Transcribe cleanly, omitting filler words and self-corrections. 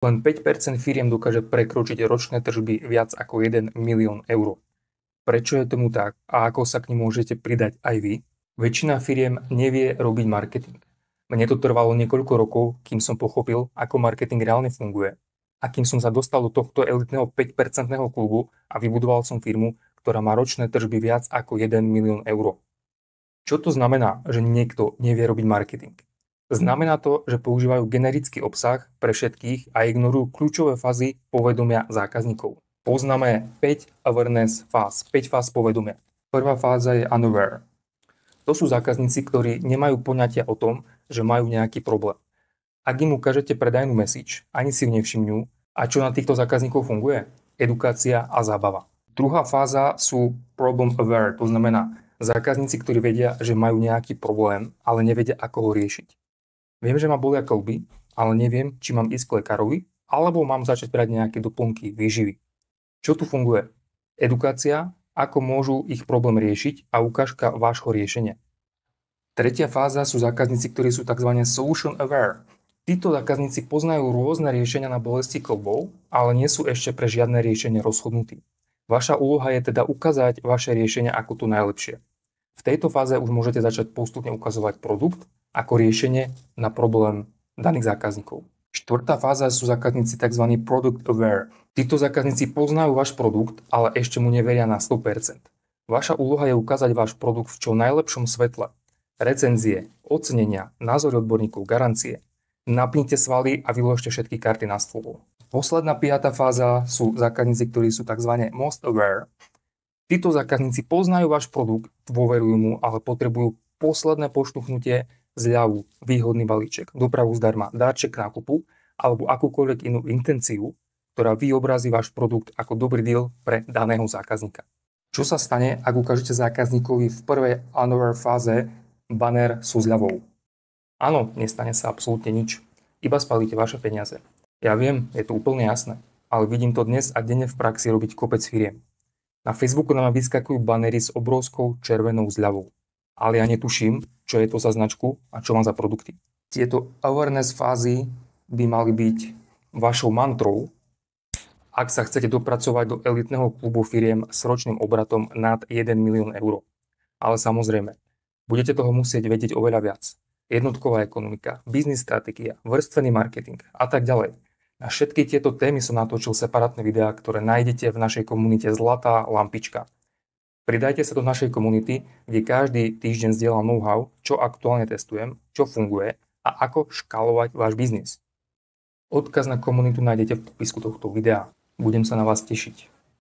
Len 5% firiem dokáže prekročiť ročné tržby viac ako 1 milión eur. Prečo je tomu tak a ako sa k nim môžete pridať aj vy? Väčšina firiem nevie robiť marketing. Mne to trvalo niekoľko rokov, kým som pochopil, ako marketing reálne funguje a kým som sa dostal do tohto elitného 5% klubu a vybudoval som firmu, ktorá má ročné tržby viac ako 1 milión eur. Čo to znamená, že niekto nevie robiť marketing? Znamená to, že používajú generický obsah pre všetkých a ignorujú kľúčové fázy povedomia zákazníkov. Poznáme 5 awareness fáz, 5 fáz povedomia. Prvá fáza je unaware. To sú zákazníci, ktorí nemajú poňatia o tom, že majú nejaký problém. Ak im ukážete predajnú message, ani si nevšimnú, a čo na týchto zákazníkov funguje? Edukácia a zábava. Druhá fáza sú problem aware, to znamená zákazníci, ktorí vedia, že majú nejaký problém, ale nevedia, ako ho riešiť. Viem, že ma bolia kĺby, ale neviem, či mám ísť k lekárovi, alebo mám začať brať nejaké doplnky výživy. Čo tu funguje? Edukácia, ako môžu ich problém riešiť a ukážka vášho riešenia. Tretia fáza sú zákazníci, ktorí sú tzv. Solution aware. Títo zákazníci poznajú rôzne riešenia na bolesti kĺbov, ale nie sú ešte pre žiadne riešenie rozhodnutí. Vaša úloha je teda ukázať vaše riešenie ako to najlepšie. V tejto fáze už môžete začať postupne ukazovať produkt ako riešenie na problém daných zákazníkov. Štvrtá fáza sú zákazníci tzv. Product aware. Títo zákazníci poznajú váš produkt, ale ešte mu neveria na 100%. Vaša úloha je ukázať váš produkt v čo najlepšom svetle. Recenzie, ocenenia, názory odborníkov, garancie. Napnite svaly a vyložte všetky karty na stôl. Posledná piatá fáza sú zákazníci, ktorí sú tzv. Most aware. Títo zákazníci poznajú váš produkt, dôverujú mu, ale potrebujú posledné poštuchnutie, zľavu, výhodný balíček, dopravu zdarma, dáček k nákupu alebo akúkoľvek inú intenciu, ktorá vyobrazí váš produkt ako dobrý deal pre daného zákazníka. Čo sa stane, ak ukážete zákazníkovi v prvej unaware fáze banner so zľavou? Áno, nestane sa absolútne nič. Iba spálite vaše peniaze. Ja viem, je to úplne jasné, ale vidím to dnes a denne v praxi robiť kopec firiem. Na Facebooku nám vyskakujú bannery s obrovskou červenou zľavou. Ale ja netuším, čo je to za značku a čo má za produkty. Tieto awareness fázy by mali byť vašou mantrou, ak sa chcete dopracovať do elitného klubu firiem s ročným obratom nad 1 milión eur. Ale samozrejme, budete toho musieť vedieť oveľa viac. Jednotková ekonomika, biznis stratégia, vrstvený marketing a tak ďalej. Na všetky tieto témy som natočil separátne videá, ktoré nájdete v našej komunite Zlatá lampička. Pridajte sa do našej komunity, kde každý týždeň zdieľam know-how, čo aktuálne testujem, čo funguje a ako škálovať váš biznis. Odkaz na komunitu nájdete v popisku tohto videa. Budem sa na vás tešiť.